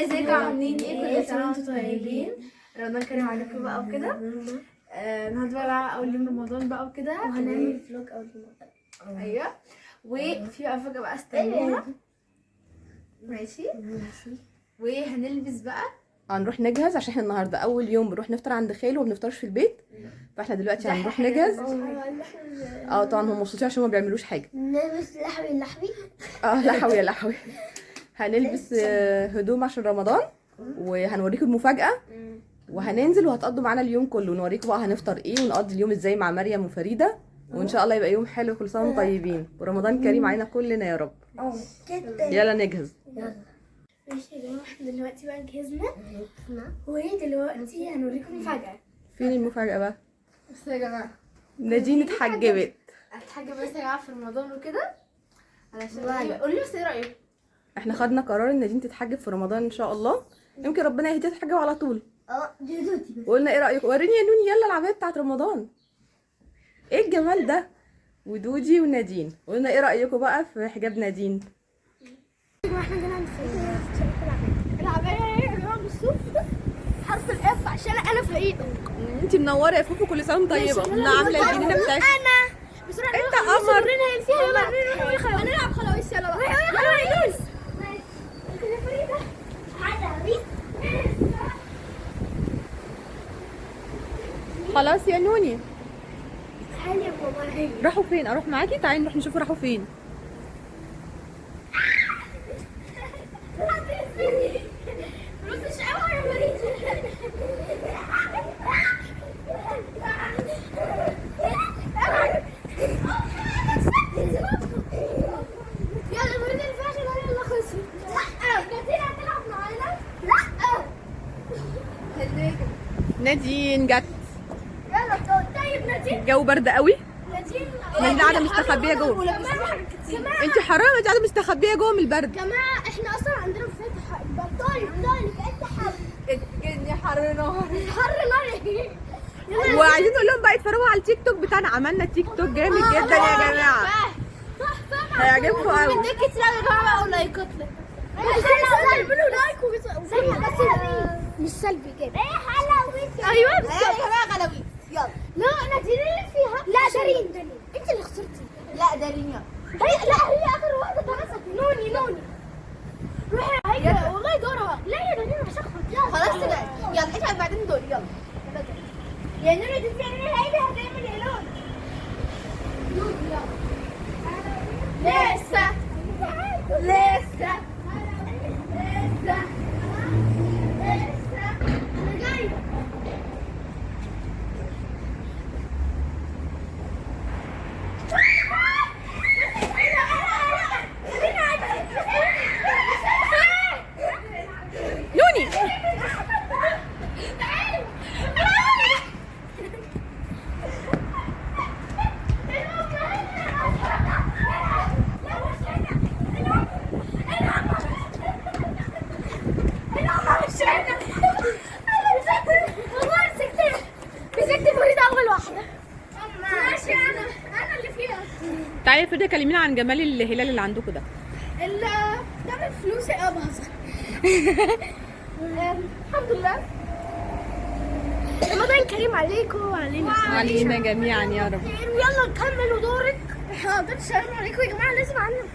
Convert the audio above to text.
ازيكم عاملين ايه؟ كل سنه وانتم طيبين. رمضان كريم عليكم بقى وكده. النهارده بقى اول يوم رمضان بقى وكده، وهنعمل فلوج اول يوم. ايوه. وفي بقى فجأة بقى استنوها. ماشي. وهنلبس بقى، هنروح نجهز عشان احنا النهارده اول يوم بنروح نفطر عند خاله وما بنفطرش في البيت. فاحنا دلوقتي هنروح نجهز. طبعا هم مبسوطين عشان ما بيعملوش حاجه. نلبس لحوي لحوي يا لحوي. هنلبس هدوم عشان رمضان، وهنوريكم المفاجاه، وهننزل وهتقضوا معانا اليوم كله، ونوريكم بقى هنفطر ايه ونقضي اليوم ازاي مع مريم وفريده، وان شاء الله يبقى يوم حلو. كل سنه وانتم طيبين ورمضان كريم علينا كلنا يا رب. يلا نجهز. ماشي يا جماعه، احنا دلوقتي بقى جهزنا، ودلوقتي هنوريكم مفاجأة. فين المفاجاه بقى؟ بصوا يا جماعه، نادين اتحجبت. هتحجب بس يا جماعه في رمضان وكده، علشان قولي بس ايه رايكم. احنا خدنا قرار ان نادين تتحجب في رمضان ان شاء الله، يمكن ربنا يهديها تتحجب على طول. دي دوتي بس. وقلنا ايه رايكم؟ وريني يا نوني يلا العبايه بتاعت رمضان، ايه الجمال ده. ودودي ونادين، قلنا ايه رايكم بقى في حجاب نادين؟ احنا جينا عند العباية يا جماعه. بصوا حرف الاف عشان انا فريده. انت منوره يا فوفو، كل سنه وانت طيبه. انا عامله الجنينه بتاعتك. انا بسرعه انت قمر. هنلعب خلاويص. يلا بقى خلاويص. خلاص يا نوني. تعالي يا ماما. راحوا فين؟ اروح معاكي؟ تعالي نروح نشوف راحوا فين. نادين جت. يلا طيب نادين. الجو برد قوي. نادين قاعده مستخبيه جوه. انت حرام، انت قاعده مستخبيه جوه من البرد. جماعه احنا اصلا عندنا فتح البطال في انت حر. الجن حر نار. حر نار. وعايزين نقول لهم بقى يتفرجوا على التيك توك بتاعنا. عملنا تيك توك جامد جدا يا جماعه، هيعجبكم قوي. بدك تساوي يا جماعه لايكات لك. اعملوا لايك مش سلبي كده. ايه حلاويس. ايوه بالظبط يا جماعه غلاويس. يلا. لا نادين اللي فيها. لا دارين. انت اللي خسرتي. لا دارين يلا. لا هي اخر واحده درست. نوني روحي هيك والله دورها. لا يا دارين هشخبط. خلاص كده يلا اتعب بعدين دول. يلا يا نوني دي هيدي هتعمل ايه لون. لسه انا جاي. نوني تعالي يا فريده كلمينا عن جمال الهلال اللي عندكم ده. ده من فلوسي. بهزر. الحمد لله. رمضان كريم عليكم علينا جميعا يا رب. يلا نكمل دورك. حاضر. السلام عليكم يا جماعه. لازم اعلم